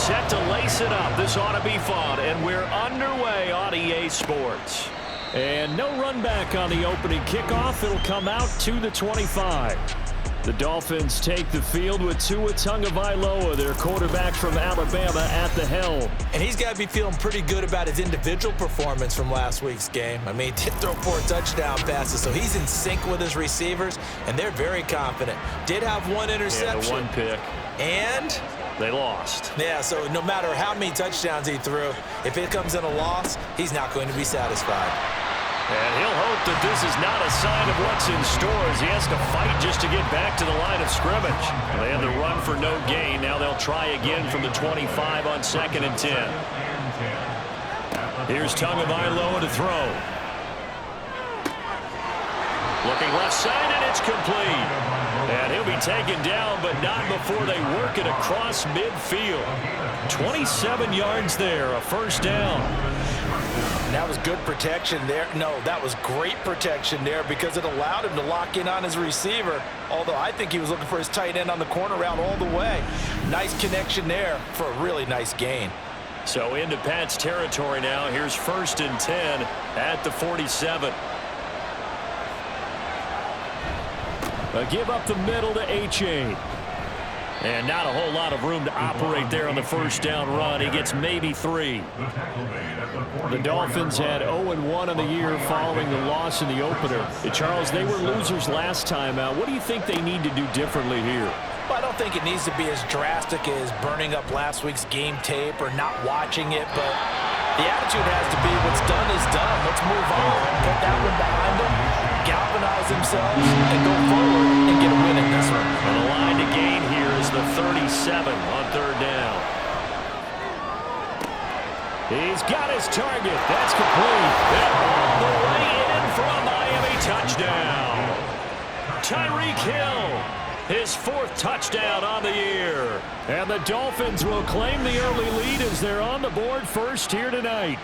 set to lace it up. This ought to be fun, and we're underway on EA Sports. And no run back on the opening kickoff. It'll come out to the 25. The Dolphins take the field with Tua Tagovailoa, their quarterback from Alabama, at the helm. And he's got to be feeling pretty good about his individual performance from last week's game. I mean, he did throw 4 touchdown passes, so he's in sync with his receivers, and they're very confident. Did have 1 interception. Yeah, 1 pick. And they lost. Yeah, so no matter how many touchdowns he threw, if it comes in a loss, he's not going to be satisfied. And he'll hope that this is not a sign of what's in store as he has to fight just to get back to the line of scrimmage. They had the run for no gain. Now they'll try again from the 25 on 2nd and 10. Here's Tagovailoa to throw. Looking left side, and it's complete. And he'll be taken down, but not before they work it across midfield. 27 yards there, a first down. That was good protection there. No, that was great protection there because it allowed him to lock in on his receiver, although I think he was looking for his tight end on the corner route all the way. Nice connection there for a really nice gain. So into Pat's territory now. Here's 1st and 10 at the 47. A give up the middle to H.A. And not a whole lot of room to operate there on the first down run. He gets maybe 3. The Dolphins had 0-1 on the year following the loss in the opener. Charles, they were losers last time out. What do you think they need to do differently here? Well, I don't think it needs to be as drastic as burning up last week's game tape or not watching it, but the attitude has to be what's done is done. Let's move on. Put that one behind them, galvanize themselves, and go forward and get a win in this one. And the line to gain here is the 37 on 3rd down. He's got his target. That's complete. And all the way in for a Miami touchdown. Tyreek Hill, his 4th touchdown on the year. And the Dolphins will claim the early lead as they're on the board first here tonight.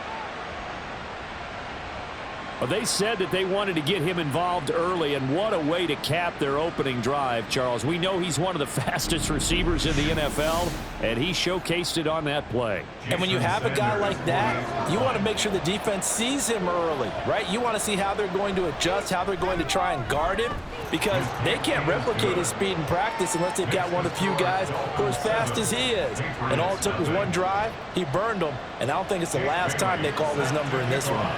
Well, they said that they wanted to get him involved early, and what a way to cap their opening drive, Charles. We know he's one of the fastest receivers in the NFL, and he showcased it on that play. And when you have a guy like that, you want to make sure the defense sees him early, right? You want to see how they're going to adjust, how they're going to try and guard him, because they can't replicate his speed in practice unless they've got one of the few guys who are as fast as he is. And all it took was 1 drive. He burned them, and I don't think it's the last time they call his number in this one.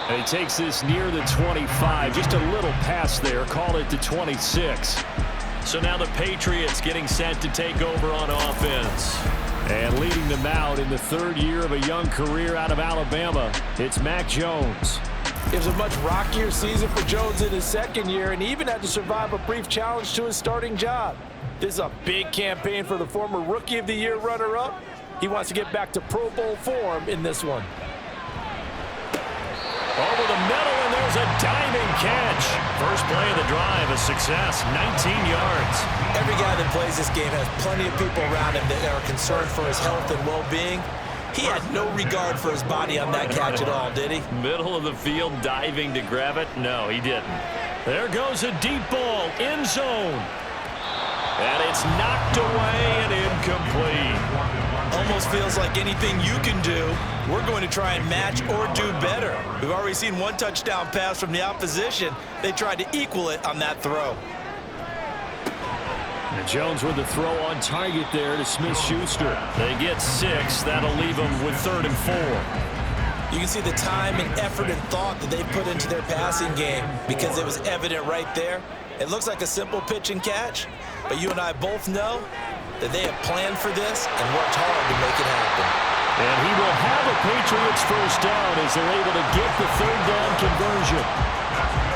And he takes this near the 25. Just a little pass there. Call it the 26. So now the Patriots getting set to take over on offense. And leading them out in the 3rd year of a young career out of Alabama, it's Mac Jones. It was a much rockier season for Jones in his 2nd year, and he even had to survive a brief challenge to his starting job. This is a big campaign for the former Rookie of the Year runner-up. He wants to get back to Pro Bowl form in this one. Over the middle, and there's a diving catch. First play of the drive, a success, 19 yards. Every guy that plays this game has plenty of people around him that are concerned for his health and well-being. He had no regard for his body on that catch at all, did he? Middle of the field, diving to grab it. No, he didn't. There goes a deep ball, end zone. And it's knocked away and incomplete. Almost feels like anything you can do, we're going to try and match or do better. We've already seen 1 touchdown pass from the opposition. They tried to equal it on that throw. And Jones with the throw on target there to Smith-Schuster. They get 6. That'll leave them with 3rd and 4. You can see the time and effort and thought that they put into their passing game because it was evident right there. It looks like a simple pitch and catch, but you and I both know that they have planned for this and worked hard to make it happen. And he will have a Patriots first down as they're able to get the 3rd down conversion.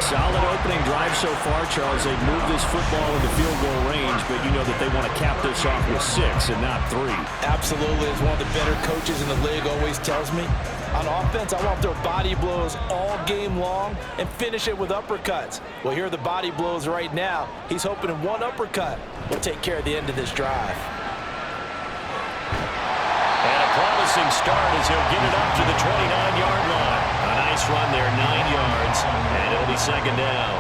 Solid opening drive so far, Charles. They've moved this football into field goal range, but you know that they want to cap this off with 6 and not 3. Absolutely. As one of the better coaches in the league always tells me, on offense, I want their body blows all game long and finish it with uppercuts. Well, here are the body blows right now. He's hoping in 1 uppercut will take care of the end of this drive. And a promising start as he'll get it up to the 29-yard line. A nice run there, 9 yards, and it'll be 2nd down.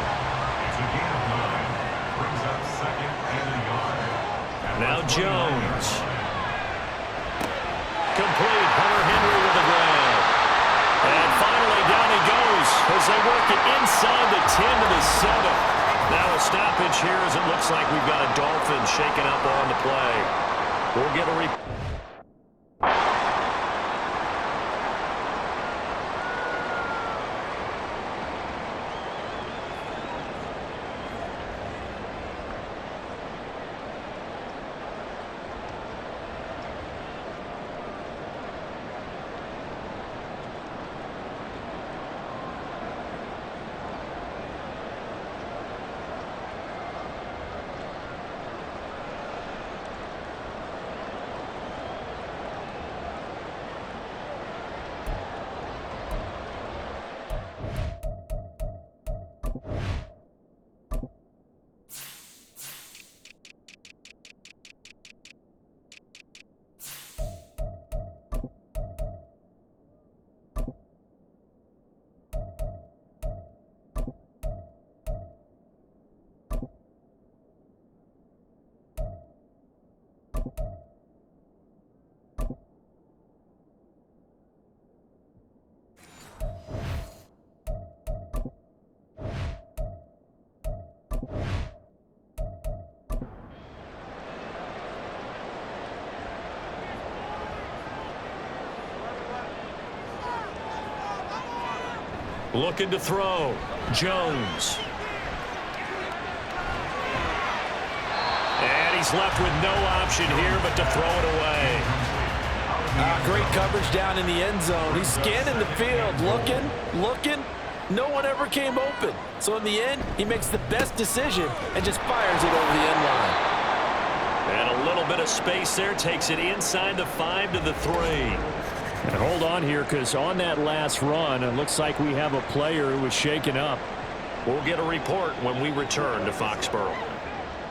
Now Jones. Complete. Hunter Henry with the grab. And finally down he goes as they work it inside the 10 to the 7. Now a stoppage here as it looks like we've got a Dolphin shaken up on the play. We'll get a looking to throw. Jones. And he's left with no option here but to throw it away. Great coverage down in the end zone. He's scanning the field, looking. No one ever came open. So in the end, he makes the best decision and just fires it over the end line. And a little bit of space there takes it inside the 5 to the 3. And hold on here, because on that last run, it looks like we have a player who was shaken up. We'll get a report when we return to Foxborough.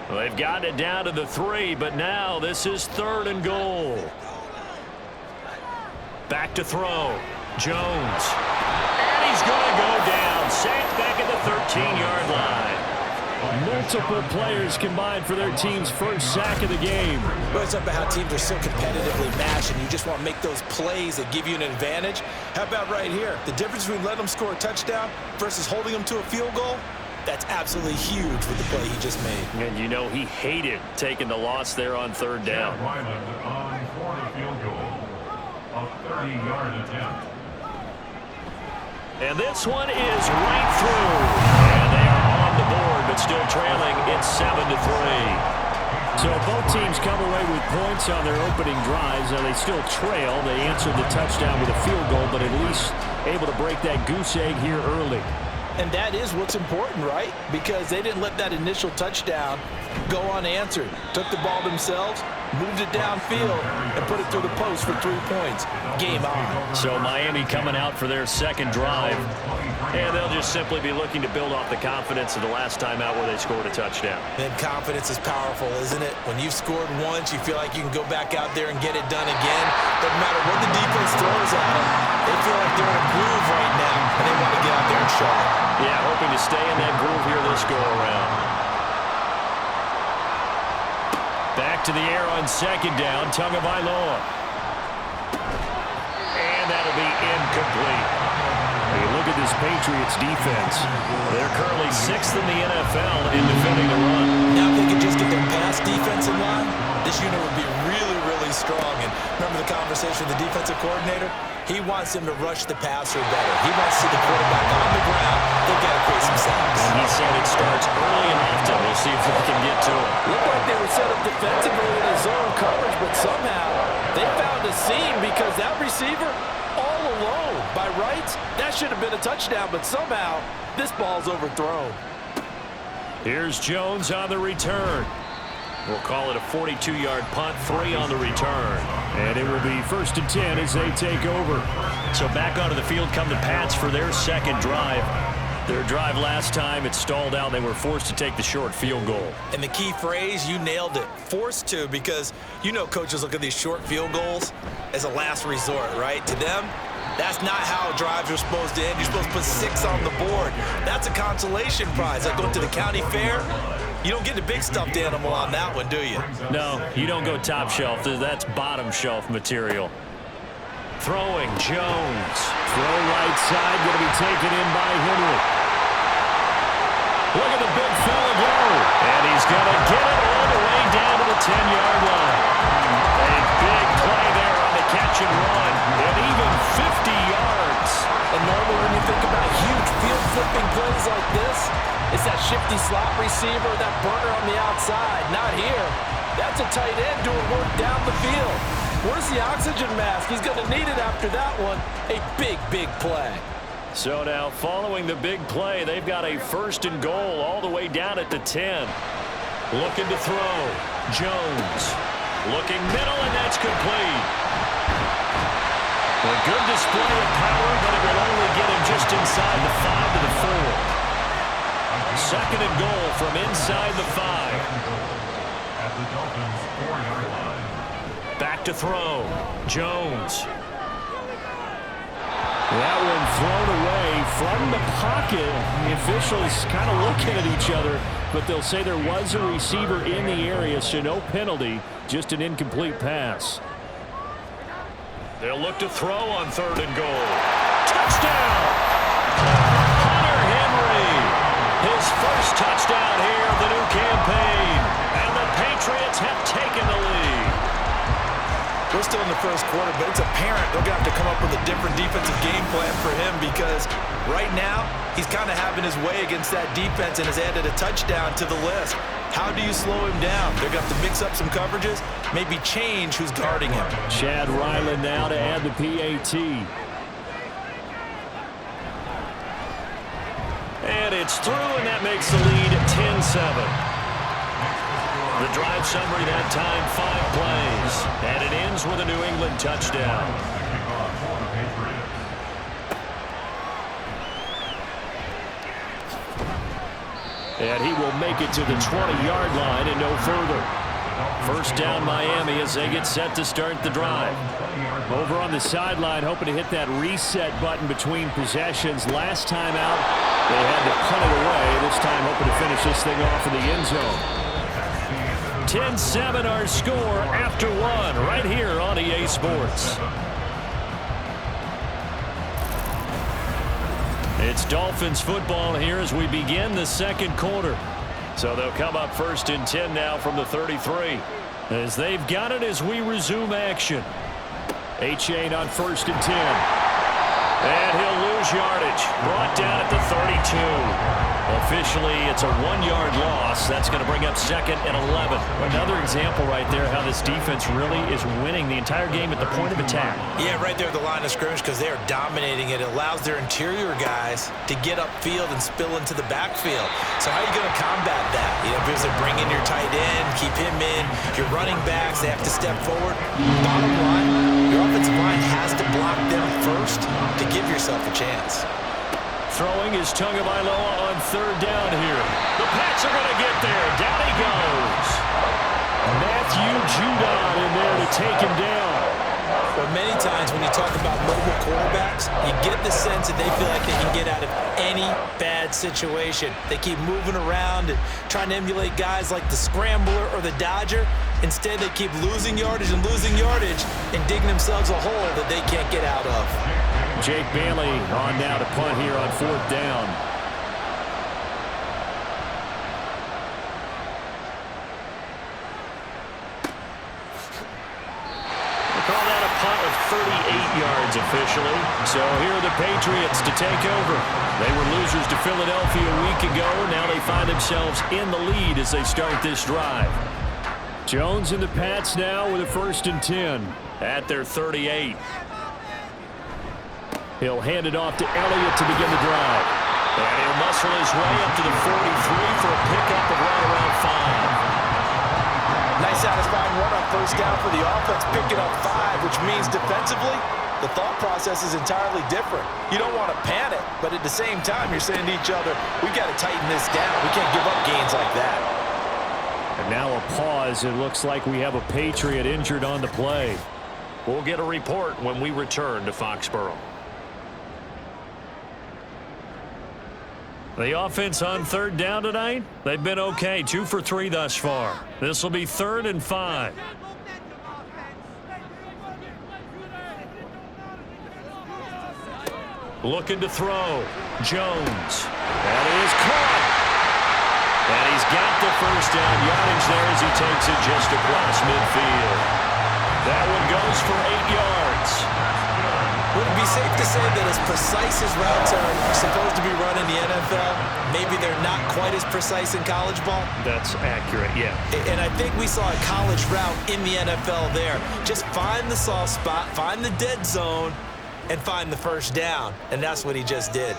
Well, they've gotten it down to the 3, but now this is 3rd and goal. Back to throw. Jones. And he's going to go down. Sacked back at the 13-yard line. Multiple players combined for their team's first sack of the game. But it's about how teams are so competitively matched, and you just want to make those plays that give you an advantage. How about right here? The difference between letting them score a touchdown versus holding them to a field goal, that's absolutely huge with the play he just made. And you know he hated taking the loss there on 3rd down. On for the field goal, a 30-yard attempt. And this one is right through. And they are on the board, but still trailing. It's 7-3. So both teams come away with points on their opening drives. Now they still trail. They answered the touchdown with a field goal, but at least able to break that goose egg here early. And that is what's important, right? Because they didn't let that initial touchdown go unanswered. Took the ball themselves, moved it downfield, and put it through the post for 3 points. Game on. So Miami coming out for their second drive. And they'll just simply be looking to build off the confidence of the last time out where they scored a touchdown. And confidence is powerful, isn't it? When you've scored once, you feel like you can go back out there and get it done again. Doesn't matter what the defense throws at them. They feel like they're in a groove right now, and they want to get out there and show it. Yeah, hoping to stay in that groove here this go-around. Back to the air on 2nd down, Tagovailoa. And that'll be incomplete. Hey, look at this Patriots defense. They're currently 6th in the NFL in defending the run. Now if they could just get their pass defense in line, this unit would be really, really strong. And remember the conversation with the defensive coordinator? He wants them to rush the passer better. He wants to see the quarterback on the ground. They've got to create some sacks. And he said it starts early and often. We'll see if we can get to it. Looked like they were set up defensively in a zone coverage, but somehow they found a seam because that receiver all alone. By rights, that should have been a touchdown, but somehow this ball's overthrown. Here's Jones on the return. We'll call it a 42-yard punt, 3 on the return. And it will be 1st and 10 as they take over. So back onto the field come the Pats for their second drive. Their drive last time, it stalled out. They were forced to take the short field goal. And the key phrase, you nailed it, forced to, because you know coaches look at these short field goals as a last resort, right? To them, that's not how drives are supposed to end. You're supposed to put 6 on the board. That's a consolation prize. Like going to the county fair, You don't get the big stuffed animal on that one, do you? No, you don't go top shelf. That's bottom shelf material. Throwing, Jones. Throw right side, going to be taken in by Henry. Look at the big fella go. And he's going to get it all the way down to the 10-yard line. A big play there on the catch and run. And even 50 yards. And normally when you think about huge field-flipping plays like this, it's that shifty slot receiver, that burner on the outside. Not here. That's a tight end doing work down the field. Where's the oxygen mask? He's going to need it after that one. A big, big play. So now following the big play, they've got a 1st and goal all the way down at the 10. Looking to throw. Jones. Looking middle, and that's complete. A good display of power, but it will only get him just inside the 5 to the 4. 2nd and goal from inside the 5. At the Dolphins' 4-yard line. Back to throw. Jones. That one thrown away from the pocket. The officials kind of looking at each other, but they'll say there was a receiver in the area, so no penalty, just an incomplete pass. They'll look to throw on 3rd and goal. Touchdown! Hunter Henry. His first touchdown here of the new campaign. And the Patriots have taken the lead. We're still in the first quarter, but it's apparent they're going to have to come up with a different defensive game plan for him because right now he's kind of having his way against that defense and has added a touchdown to the list. How do you slow him down? They're going to have to mix up some coverages, maybe change who's guarding him. Chad Ryland now to add the PAT. And it's through, and that makes the lead 10-7. The drive summary that time, 5 plays. And it ends with a New England touchdown. And he will make it to the 20-yard line and no further. 1st down Miami as they get set to start the drive. Over on the sideline, hoping to hit that reset button between possessions. Last time out, they had to punt it away. This time hoping to finish this thing off in the end zone. 10-7 our score after 1 right here on EA Sports. It's Dolphins football here as we begin the 2nd quarter. So they'll come up 1st and 10 now from the 33. As they've got it as we resume action. A-Chain on 1st and 10. And he'll lose yardage. Brought down at the 32. Officially, it's a 1-yard loss. That's going to bring up 2nd and 11. Another example right there how this defense really is winning the entire game at the point of attack. Yeah, right there at the line of scrimmage because they are dominating it. It allows their interior guys to get upfield and spill into the backfield. So how are you going to combat that? You know, because they bring in your tight end, keep him in. Your running backs, they have to step forward. Bottom line, your offensive line has to block them first to give yourself a chance. Throwing is Tagovailoa on 3rd down here. The Pats are going to get there. Down he goes. Matthew Judon in there to take him down. But many times when you talk about mobile quarterbacks, you get the sense that they feel like they can get out of any bad situation. They keep moving around and trying to emulate guys like the Scrambler or the Dodger. Instead, they keep losing yardage and digging themselves a hole that they can't get out of. Jake Bailey on now to punt here on 4th down. Call that a punt of 38 yards officially. So here are the Patriots to take over. They were losers to Philadelphia a week ago. Now they find themselves in the lead as they start this drive. Jones and the Pats now with a 1st and 10. At their 38. He'll hand it off to Elliott to begin the drive. And he'll muscle his way up to the 43 for a pickup of right around 5. Nice satisfying run on 1st down for the offense, picking up 5, which means defensively, the thought process is entirely different. You don't want to panic, but at the same time, you're saying to each other, we got to tighten this down. We can't give up gains like that. And now a pause. It looks like we have a Patriot injured on the play. We'll get a report when we return to Foxborough. The offense on third down tonight, they've been okay, 2 for 3 thus far. This will be 3rd and 5. Looking to throw. Jones. That is caught. And he's got the first down yardage there as he takes it just across midfield. That one goes for 8 yards. Would it be safe to say that as precise as routes are supposed to be run in the NFL, maybe they're not quite as precise in college ball? That's accurate, yeah. And I think we saw a college route in the NFL there. Just find the soft spot, find the dead zone, and find the first down. And that's what he just did.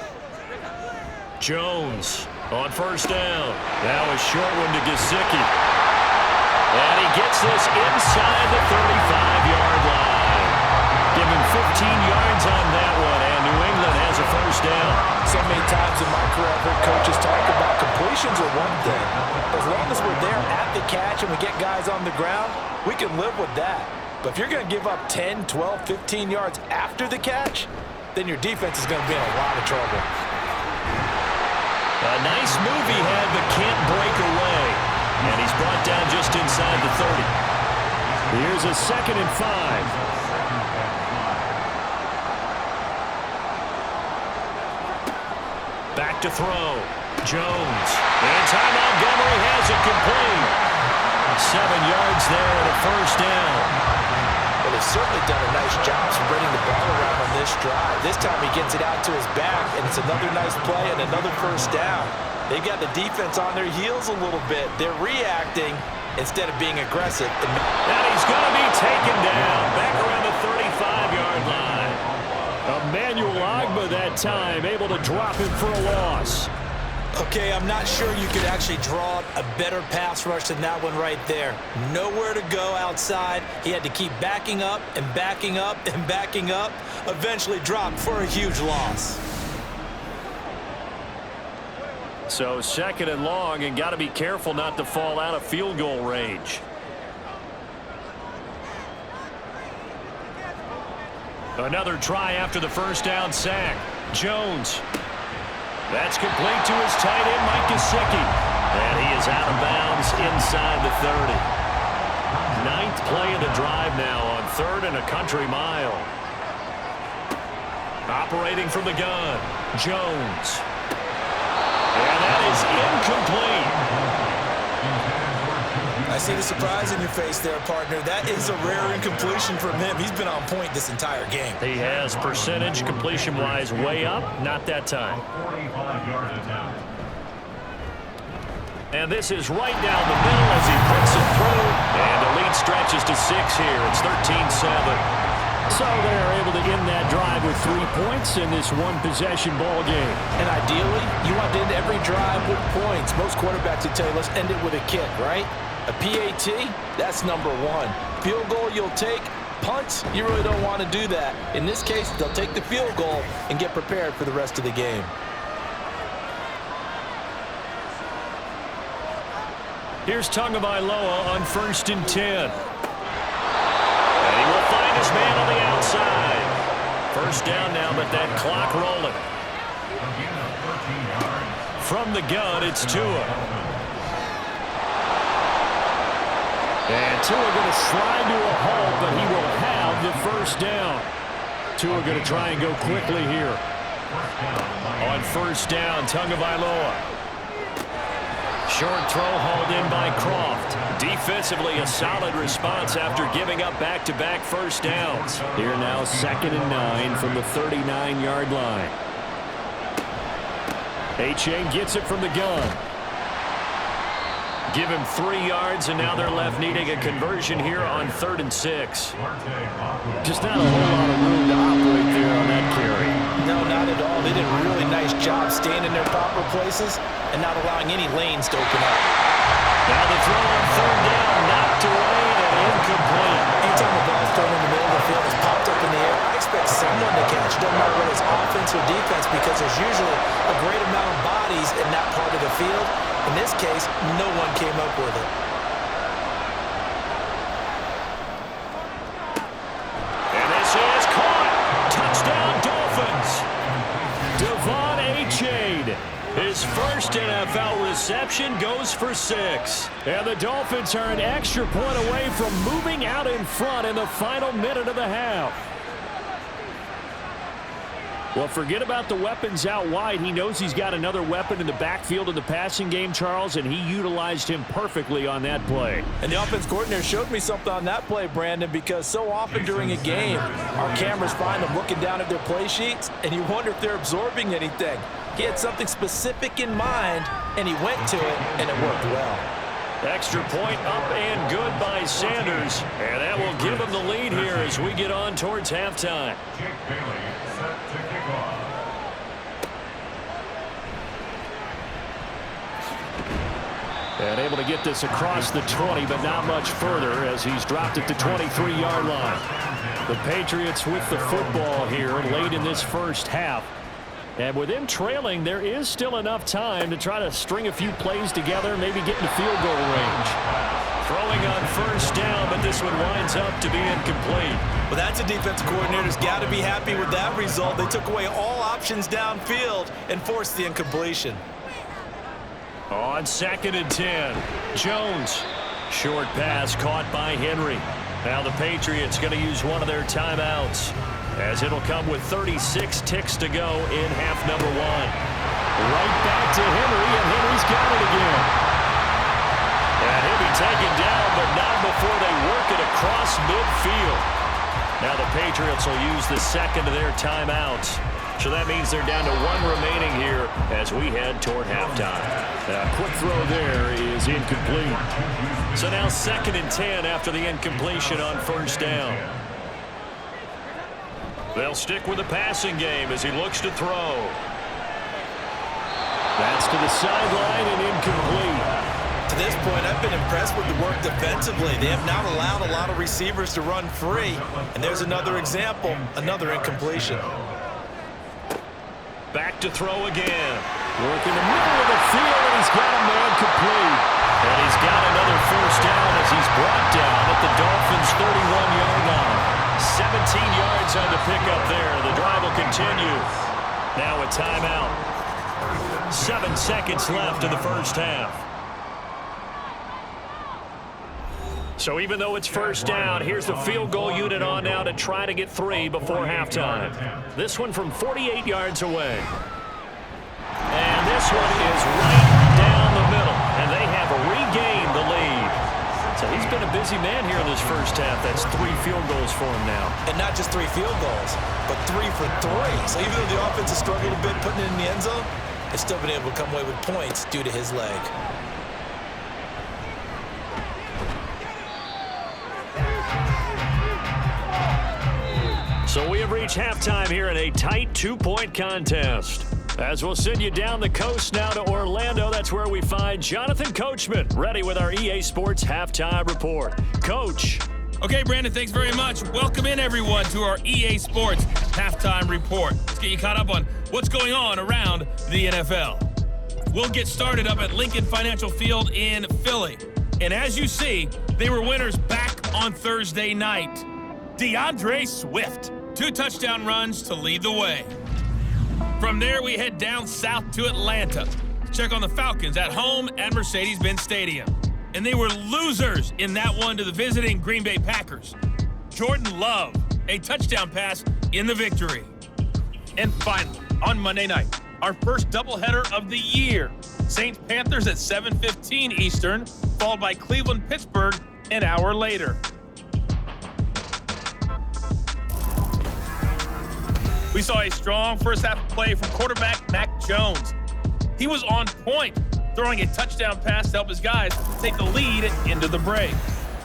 Jones on first down. That was short one to Gesicki. And he gets this inside the 35-yard line. Give him 15 yards on that one, and New England has a first down. So many times in my career, I've heard coaches talk about completions are one thing. As long as we're there at the catch and we get guys on the ground, we can live with that. But if you're going to give up 10, 12, 15 yards after the catch, then your defense is going to be in a lot of trouble. A nice move he had, but can't break away. And he's brought down just inside the 30. Here's a 2nd and 5. Back to throw. Jones. And Ty Montgomery has it complete. 7 yards there and a first down. Well, they've certainly done a nice job spreading the ball around on this drive. This time he gets it out to his back, and it's another nice play and another first down. They got the defense on their heels a little bit. They're reacting instead of being aggressive. And he's going to be taken down back around the 35-yard line. Emmanuel Ogbah that time, able to drop him for a loss. Okay, I'm not sure you could actually draw a better pass rush than that one right there. Nowhere to go outside. He had to keep backing up and backing up and backing up. Eventually dropped for a huge loss. So 2nd and long, and got to be careful not to fall out of field goal range. Another try after the first down sack. Jones. That's complete to his tight end, Mike Gesicki. And he is out of bounds inside the 30. 9th play of the drive now on 3rd and a country mile. Operating from the gun, Jones. And that is incomplete. I see the surprise in your face there, partner. That is a rare incompletion from him. He's been on point this entire game. He has percentage completion-wise way up, not that time. 45-yard attempt. And this is right down the middle as he puts it through. And the lead stretches to 6 here. It's 13-7. So they're able to end that drive with 3 points in this one-possession ball game. And ideally, you want to end every drive with points. Most quarterbacks would tell you, let's end it with a kick, right? A PAT, that's number 1. Field goal you'll take. Punts, you really don't want to do that. In this case, they'll take the field goal and get prepared for the rest of the game. Here's Tagovailoa on 1st and 10. And he will find his man on the outside. First down now, but that clock rolling. From the gun, it's Tua. And Tua going to slide to a halt, but he will have the first down. Tua going to try and go quickly here. On first down, Tagovailoa. Short throw hauled in by Croft. Defensively, a solid response after giving up back-to-back first downs. Here now, 2nd and 9 from the 39-yard line. A-Chain gets it from the gun. Give him 3 yards, and now they're left needing a conversion here on 3rd and 6. Just not a whole lot of room to operate there on that carry. No, not at all. They did a really nice job staying in their proper places and not allowing any lanes to open up. Now the throw on 3rd down, knocked away and incomplete. Anytime the ball's thrown in the middle of the field, it's popped up in the air, I expect someone to catch. Doesn't matter whether it's offense or defense, because there's usually a great amount of bodies in that part of the field. In this case, no one came up with it. And this is caught. Touchdown, Dolphins. Devon A-Chain, his reception, goes for 6. And the Dolphins are an extra point away from moving out in front in the final minute of the half. Well, forget about the weapons out wide. He knows he's got another weapon in the backfield of the passing game, Charles, and he utilized him perfectly on that play. And the offense coordinator showed me something on that play, Brandon, because so often during a game, our cameras find them looking down at their play sheets, and you wonder if they're absorbing anything. He had something specific in mind, and he went to it, and it worked well. Extra point up and good by Sanders. And that will give him the lead here as we get on towards halftime. Jake Bailey set to kick off. And able to get this across the 20, but not much further as he's dropped it to 23-yard line. The Patriots with the football here late in this first half. And with them trailing, there is still enough time to try to string a few plays together, maybe get into field goal range. Throwing on first down, but this one winds up to be incomplete. Well, that's a defensive coordinator's got to be happy with that result. They took away all options downfield and forced the incompletion. On 2nd and 10, Jones. Short pass caught by Henry. Now the Patriots going to use one of their timeouts, as it'll come with 36 ticks to go in half number 1. Right back to Henry, and Henry's got it again. And he'll be taken down, but not before they work it across midfield. Now the Patriots will use the second of their timeouts. So that means they're down to 1 remaining here as we head toward halftime. A quick throw there is incomplete. So now 2nd and 10 after the incompletion on first down. They'll stick with the passing game as he looks to throw. That's to the sideline and incomplete. To this point, I've been impressed with the work defensively. They have not allowed a lot of receivers to run free. And there's another example, another incompletion. Back to throw again. Working the middle of the field, and he's got a man complete. And he's got another first down as he's brought down at the Dolphins' 31-yard line. 17 yards on the pickup there. The drive will continue. Now a timeout. 7 seconds left in the first half. So even though it's first down, here's the field goal unit on now to try to get 3 before halftime. This one from 48 yards away. And this one is right down the middle. And they have regained the lead. So he's been a busy man here in this first half. That's 3 field goals for him now. And not just 3 field goals, but 3 for 3. So even though the offense has struggled a bit putting it in the end zone, they've still been able to come away with points due to his leg. So we have reached halftime here in a tight 2-point contest. As we'll send you down the coast now to Orlando, that's where we find Jonathan Coachman, ready with our EA Sports Halftime Report. Coach. Okay, Brandon, thanks very much. Welcome in, everyone, to our EA Sports Halftime Report. Let's get you caught up on what's going on around the NFL. We'll get started up at Lincoln Financial Field in Philly. And as you see, they were winners back on Thursday night. DeAndre Swift, 2 touchdown runs to lead the way. From there, we head down south to Atlanta to check on the Falcons at home at Mercedes-Benz Stadium. And they were losers in that one to the visiting Green Bay Packers. Jordan Love, a touchdown pass in the victory. And finally, on Monday night, our first doubleheader of the year. Saints-Panthers at 7:15 Eastern, followed by Cleveland-Pittsburgh an hour later. We saw a strong first half play from quarterback Mac Jones. He was on point, throwing a touchdown pass to help his guys take the lead into the break.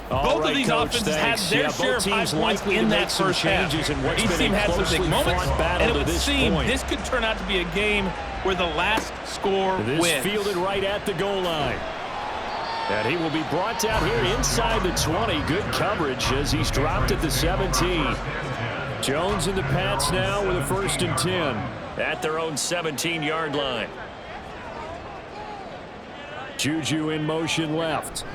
Both of these offenses had their share of high points in that first half. Each team had some big moments, and it would seem this could turn out to be a game where the last score wins. Fielded right at the goal line. And he will be brought down here inside the 20. Good coverage as he's dropped at the 17. Jones and the Pats now with a 1st and 10. At their own 17-yard line. Juju in motion left.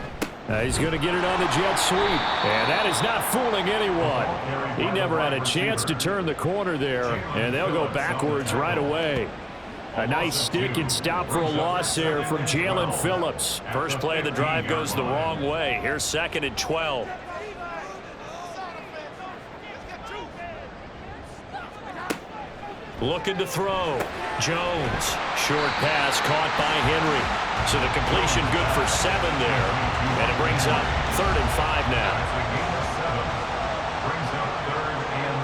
He's going to get it on the jet sweep. And that is not fooling anyone. He never had a chance to turn the corner there. And they'll go backwards right away. A nice stick and stop for a loss there from Jalen Phillips. First play of the drive goes the wrong way. Here's 2nd and 12. Looking to throw. Jones. Short pass caught by Henry. So the completion good for 7 there. And it brings up 3rd and 5 now. Brings up 3rd and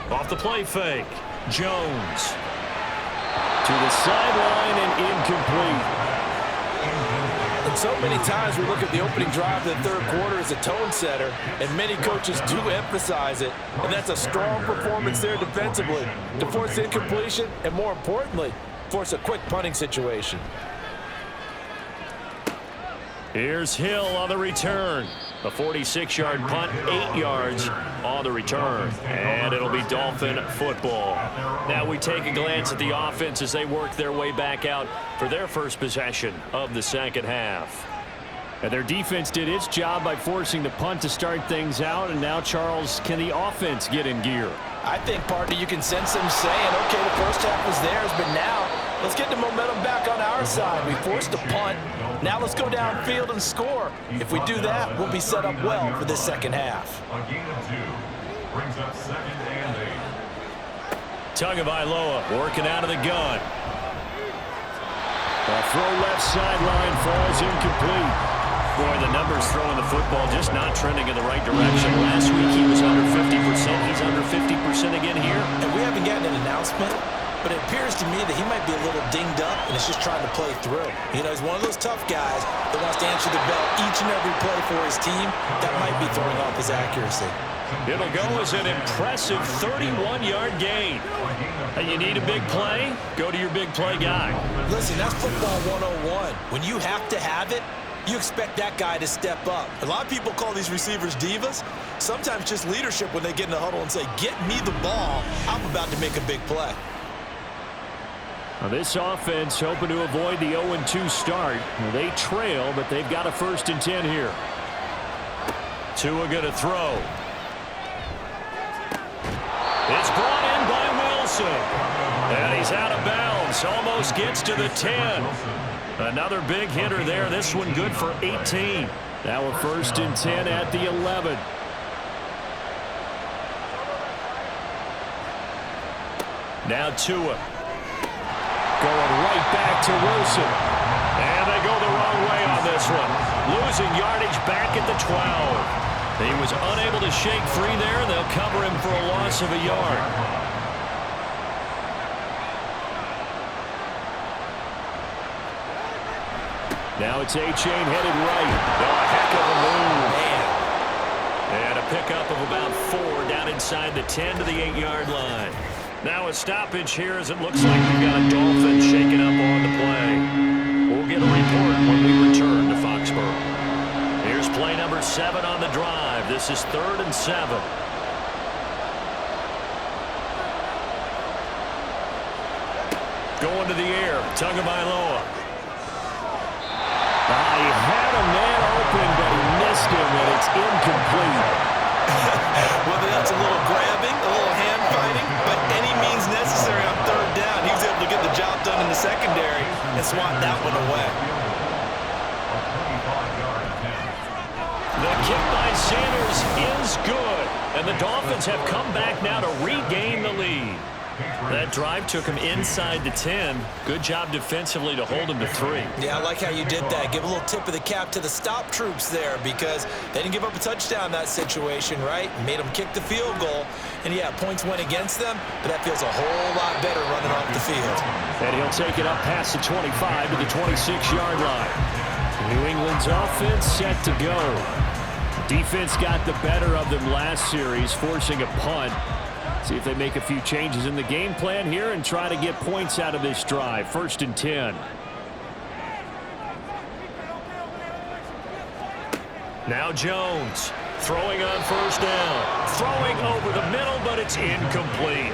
5. Off the play fake. Jones. To the sideline and incomplete. And so many times we look at the opening drive of the third quarter as a tone setter, and many coaches do emphasize it. And that's a strong performance there defensively to force incompletion and, more importantly, force a quick punting situation. Here's Hill on the return. A 46-yard punt, 8 yards on the return. And it'll be Dolphin football. Now we take a glance at the offense as they work their way back out for their first possession of the second half. And their defense did its job by forcing the punt to start things out. And now, Charles, can the offense get in gear? I think, partner, you can sense them saying, okay, the first half was theirs, but now let's get the momentum back on our side. We forced a punt. Now let's go downfield and score. If we do that, we'll be set up well for the second half. A gain of 2. Brings up 2nd and 8. Tagovailoa working out of the gun. A throw left sideline falls incomplete. Boy, the numbers throwing the football just not trending in the right direction. Last week he was under 50%. He's under 50% again here. And we haven't gotten an announcement, but it appears to me that he might be a little dinged up and is just trying to play through. You know, he's one of those tough guys that wants to answer the bell each and every play for his team. That might be throwing off his accuracy. It'll go as an impressive 31-yard gain. And you need a big play? Go to your big play guy. Listen, that's football 101. When you have to have it, you expect that guy to step up. A lot of people call these receivers divas. Sometimes just leadership when they get in the huddle and say, get me the ball. I'm about to make a big play. Now this offense hoping to avoid the 0-2 start. They trail, but they've got a 1st and 10 here. Tua going to throw. It's brought in by Wilson. And he's out of bounds. Almost gets to the 10. Another big hitter there. This one good for 18. Now a 1st and 10 at the 11. Now Tua. Going right back to Wilson. And they go the wrong way on this one. Losing yardage back at the 12. He was unable to shake free there, and they'll cover him for a loss of a yard. Now it's A-Chain headed right. Oh, a heck of a move. Man. And a pickup of about 4 down inside the 10 to the 8-yard line. Now a stoppage here as it looks like we've got a Dolphin shaking up on the play. We'll get a report when we return to Foxborough. Here's play number 7 on the drive. This is 3rd and 7. Going to the air. Tagovailoa. He had a man open, but he missed him, and it's incomplete. Whether that's a little grabbing, a little hand fighting, but any means necessary on 3rd down, he was able to get the job done in the secondary and swat that one away. The kick by Sanders is good, and the Dolphins have come back now to regain the lead. That drive took him inside the 10. Good job defensively to hold him to 3. Yeah, I like how you did that. Give a little tip of the cap to the stop troops there because they didn't give up a touchdown in that situation, right? Made them kick the field goal. And, yeah, points went against them, but that feels a whole lot better running off the field. And he'll take it up past the 25 to the 26-yard line. New England's offense set to go. Defense got the better of them last series, forcing a punt. See if they make a few changes in the game plan here and try to get points out of this drive. 1st and 10. Now Jones Throwing on first down. Throwing over the middle, but it's incomplete.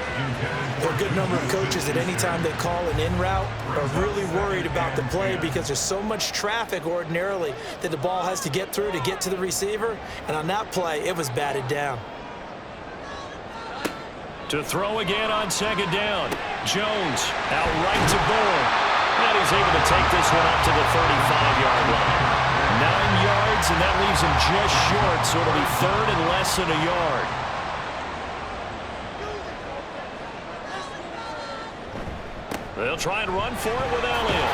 There are a good number of coaches that any time they call an in route are really worried about the play because there's so much traffic ordinarily that the ball has to get through to get to the receiver. And on that play, it was batted down. To throw again on second down. Jones out right to Bourne. And he's able to take this one up to the 35-yard line. 9 yards, and that leaves him just short, so it'll be third and less than a yard. They'll try and run for it with Elliott.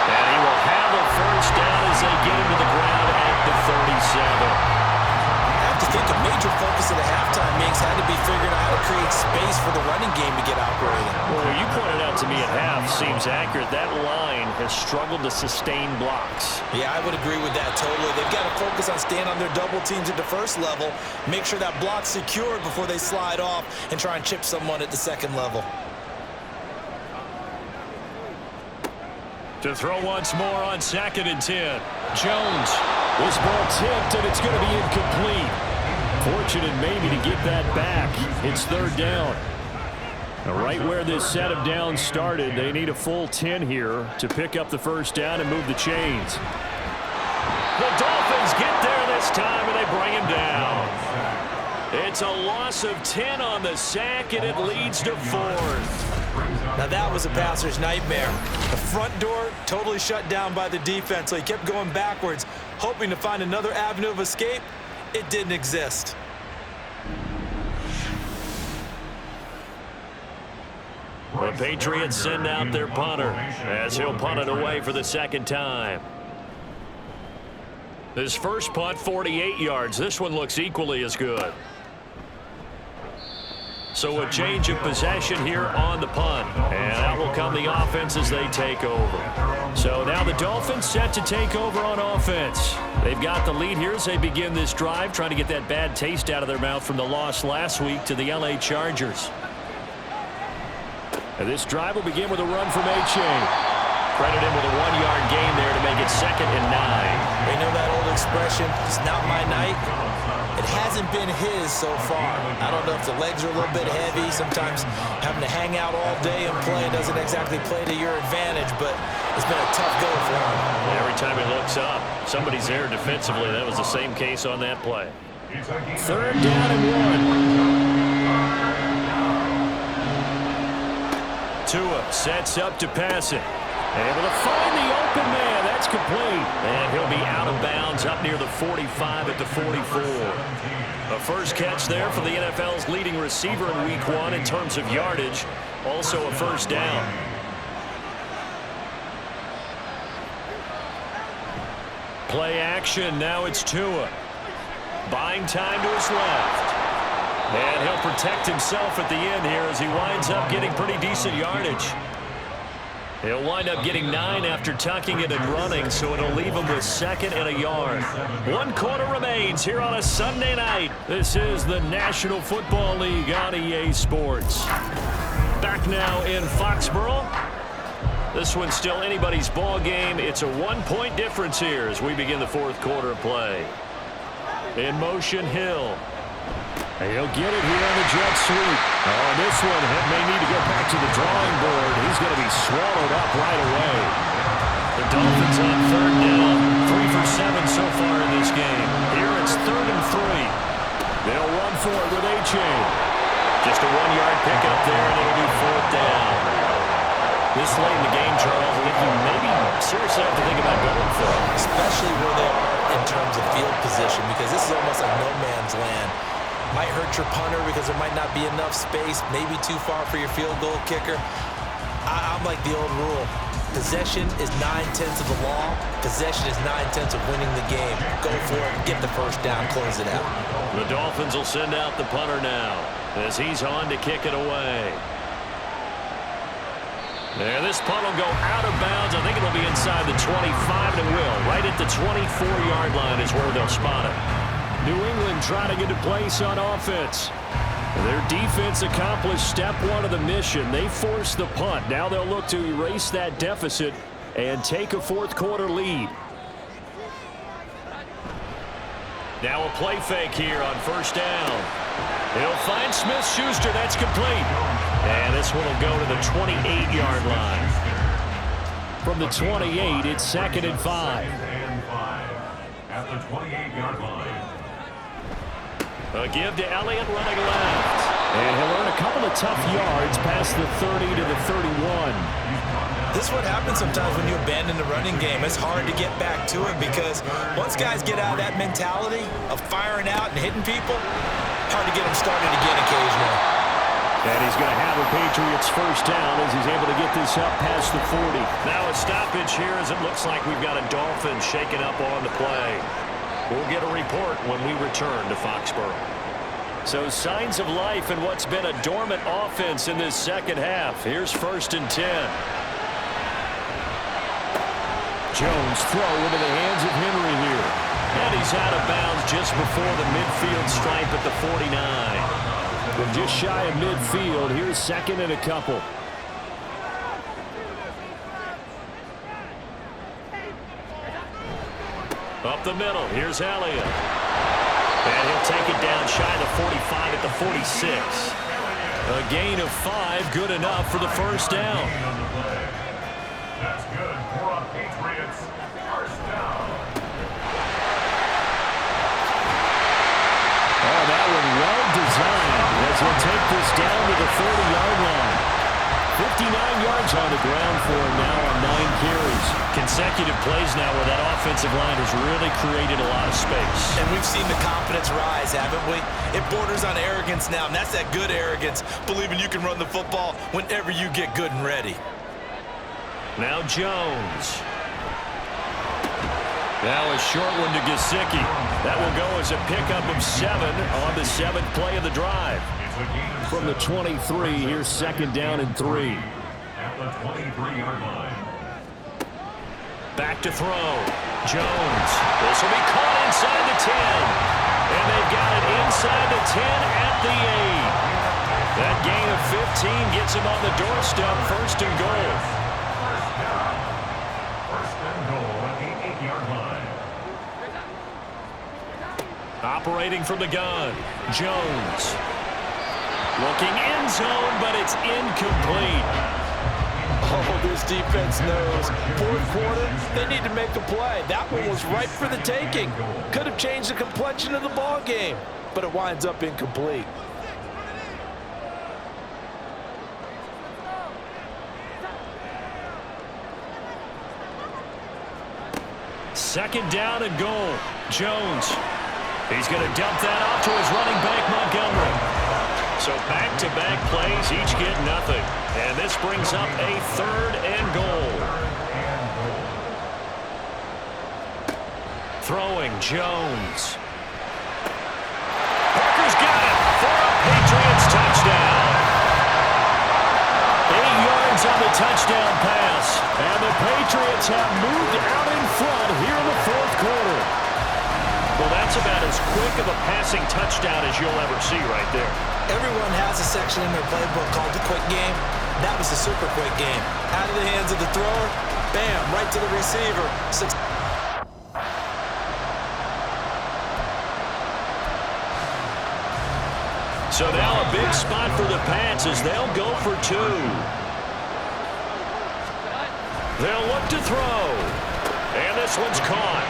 And he will have a first down as they get him to the ground at the 37. I have to think a major focus of the halftime meetings had to be figuring out how to create space for the running game to get operating. Well, you pointed out to me at half seems accurate. That line has struggled to sustain blocks. Yeah, I would agree with that totally. They've got to focus on staying on their double teams at the first level, make sure that block's secured before they slide off and try and chip someone at the second level. To throw once more on 2nd and 10. Jones. This ball tipped, and it's going to be incomplete. Fortunate maybe to get that back. It's third down. Now, right where this set of downs started, they need a full 10 here to pick up the first down and move the chains. The Dolphins get there this time, and they bring him down. It's a loss of 10 on the sack, and it leads to 4th. Now that was a passer's nightmare. The front door totally shut down by the defense, so he kept going backwards, hoping to find another avenue of escape. It didn't exist. The Patriots send out their punter as he'll punt it away for the second time. His first punt, 48 yards. This one looks equally as good. So a change of possession here on the punt. And out will come the offense as they take over. So now the Dolphins set to take over on offense. They've got the lead here as they begin this drive, trying to get that bad taste out of their mouth from the loss last week to the LA Chargers. And this drive will begin with a run from A-Chain. Credit him with a 1-yard gain there to make it 2nd and 9. They know that old expression, it's not my night. It hasn't been his so far. I don't know if the legs are a little bit heavy. Sometimes having to hang out all day and play doesn't exactly play to your advantage, but it's been a tough go for him. Every time he looks up, somebody's there defensively. That was the same case on that play. Third down and 1. Tua sets up to pass it. Able to find the open man. That's complete. And he'll be out of bounds up near the 45 at the 44. A first catch there for the NFL's leading receiver in Week 1 in terms of yardage. Also a first down. Play action. Now it's Tua. Buying time to his left. And he'll protect himself at the end here as he winds up getting pretty decent yardage. He'll wind up getting 9 after tucking it and running, so it'll leave him with 2nd and a yard. 1 quarter remains here on a Sunday night. This is the National Football League on EA Sports. Back now in Foxborough. This one's still anybody's ball game. It's a 1-point difference here as we begin the 4th quarter of play. In motion, Hill. And he'll get it here on the jet sweep. Oh, this one may need to go back to the drawing board. He's going to be swallowed up right away. The Dolphins on 3rd down. 3 for 7 so far in this game. Here it's 3rd and 3. They'll run for it with A-Chain. Just a 1-yard pickup there, and it'll be 4th down. This late in the game, Charles, I think you maybe seriously have to think about going for it. Especially where they are in terms of field position, because this is almost like no man's land. Might hurt your punter because there might not be enough space, maybe too far for your field goal kicker. I'm like the old rule. Possession is 9/10 of the law. Possession is 9/10 of winning the game. Go for it, get the first down, close it out. The Dolphins will send out the punter now as he's on to kick it away. And this punt will go out of bounds. I think it'll be inside the 25, and it will. Right at the 24-yard line is where they'll spot it. New England trying to get a place on offense. Their defense accomplished step 1 of the mission. They forced the punt. Now they'll look to erase that deficit and take a 4th quarter lead. Now a play fake here on first down. He'll find Smith-Schuster. That's complete. And this one will go to the 28-yard line. From the 28, it's 2nd and 5. At the 28-yard line. A give to Elliott running left. And he'll earn a couple of tough yards past the 30 to the 31. This is what happens sometimes when you abandon the running game. It's hard to get back to it because once guys get out of that mentality of firing out and hitting people, hard to get them started again occasionally. And he's going to have a Patriots first down as he's able to get this up past the 40. Now a stoppage here as it looks like we've got a Dolphin shaking up on the play. We'll get a report when we return to Foxborough. So signs of life in what's been a dormant offense in this second half. Here's 1st and 10. Jones throw into the hands of Henry here. And he's out of bounds just before the midfield stripe at the 49. We're just shy of midfield. Here's 2nd and a couple. Up the middle. Here's Elliott. And he'll take it down shy of the 45 at the 46. A gain of 5, good enough for the first down. That's good for a Patriots first down. Oh, that one well designed as he'll take this down to the 40-yard line. 59 yards on the ground for him now on 9 carries. Consecutive plays now where that offensive line has really created a lot of space. And we've seen the confidence rise, haven't we? It borders on arrogance now, and that's that good arrogance, believing you can run the football whenever you get good and ready. Now Jones. Now a short one to Gesicki. That will go as a pickup of 7 on the 7th play of the drive. From the 23, here's 2nd down and 3. At the 23-yard line. Back to throw. Jones. This will be caught inside the 10. And they've got it inside the 10 at the 8. That gain of 15 gets him on the doorstep, 1st and goal. First and goal at the 8-yard line. Operating from the gun. Jones. Looking end zone, but it's incomplete. Oh, this defense knows. 4th quarter, they need to make a play. That one was ripe for the taking. Could have changed the complexion of the ball game, but it winds up incomplete. Second down and goal. Jones. He's going to dump that off to his running back, Montgomery. So back-to-back plays, each get nothing. And this brings up a 3rd and goal. Throwing, Jones. Parker's got it for a Patriots touchdown. 8 yards on the touchdown pass. And the Patriots have moved out in front here in the 4th quarter. Well, that's about as quick of a passing touchdown as you'll ever see right there. Everyone has a section in their playbook called the quick game. That was the super quick game. Out of the hands of the thrower, bam, right to the receiver. So now a big spot for the Pats as they'll go for 2. They'll look to throw. And this one's caught.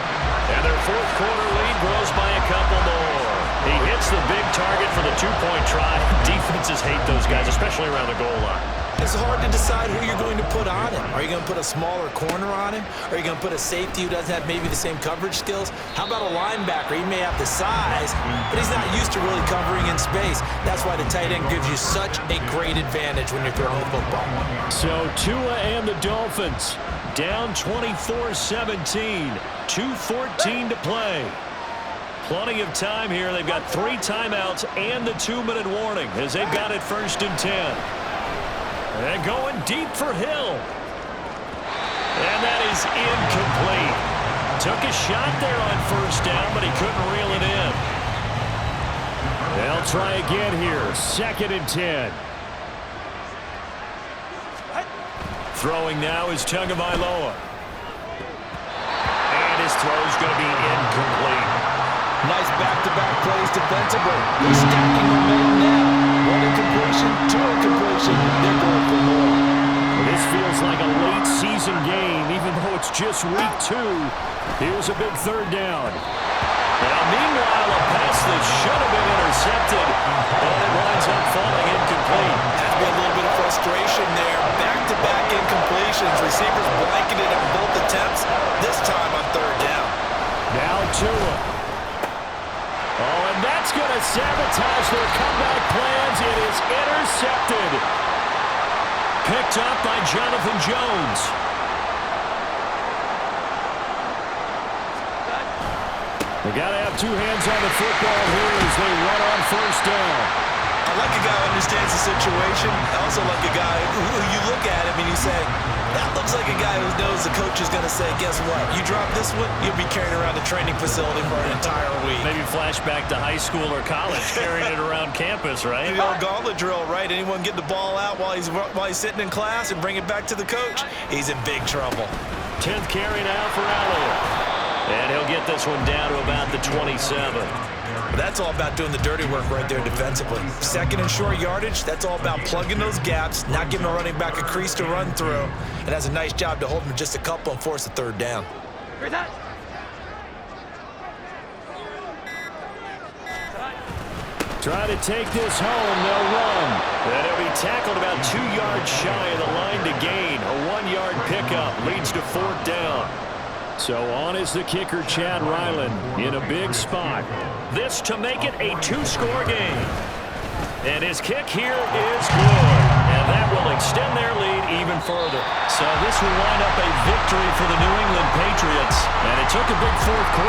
And their 4th quarter lead grows by a couple more. He hits the big target for the 2-point try. Defenses hate those guys, especially around the goal line. It's hard to decide who you're going to put on him. Are you going to put a smaller corner on him? Are you going to put a safety who doesn't have maybe the same coverage skills? How about a linebacker? He may have the size, but he's not used to really covering in space. That's why the tight end gives you such a great advantage when you're throwing the football. So Tua and the Dolphins down 24-17, 2:14 to play. Plenty of time here. They've got 3 timeouts and the 2-minute warning as they've got it 1st and 10. And going deep for Hill. And that is incomplete. Took a shot there on 1st down, but he couldn't reel it in. They'll try again here. 2nd and 10. Throwing now is Tagovailoa. And his throw is going to be incomplete. Nice back-to-back plays defensively. They're stacking momentum now. One incompletion, two incompletion. They're going for more. This feels like a late season game, even though it's just week 2. Here's a big third down. Now, meanwhile, a pass that should have been intercepted, but it winds up falling incomplete. Has to be a little bit of frustration there. Back-to-back incompletions. Receivers blanketed on both attempts, this time on third down. Now Tua. Oh, and that's going to sabotage their comeback plans. It is intercepted. Picked up by Jonathan Jones. They got to have 2 hands on the football here as they run on first down. I like a guy who understands the situation. I also like a guy who you look at him and you say, that looks like a guy who knows the coach is going to say, guess what? You drop this one, you'll be carrying around the training facility for an entire week. Maybe flashback to high school or college, carrying it around campus, right? The old gauntlet drill, right? Anyone get the ball out while he's sitting in class and bring it back to the coach? He's in big trouble. 10th carry now for Elliott. And he'll get this one down to about the 27. But that's all about doing the dirty work right there defensively. Second and short yardage, that's all about plugging those gaps, not giving a running back a crease to run through, and has a nice job to hold him just a couple and force a third down. Try to take this home, they'll run. And he'll be tackled about 2 yards shy of the line to gain. A 1-yard pickup leads to 4th down. So on is the kicker, Chad Ryland, in a big spot. This to make it a 2-score game. And his kick here is good. And that will extend their lead even further. So this will wind up a victory for the New England Patriots. And it took a big fourth quarter.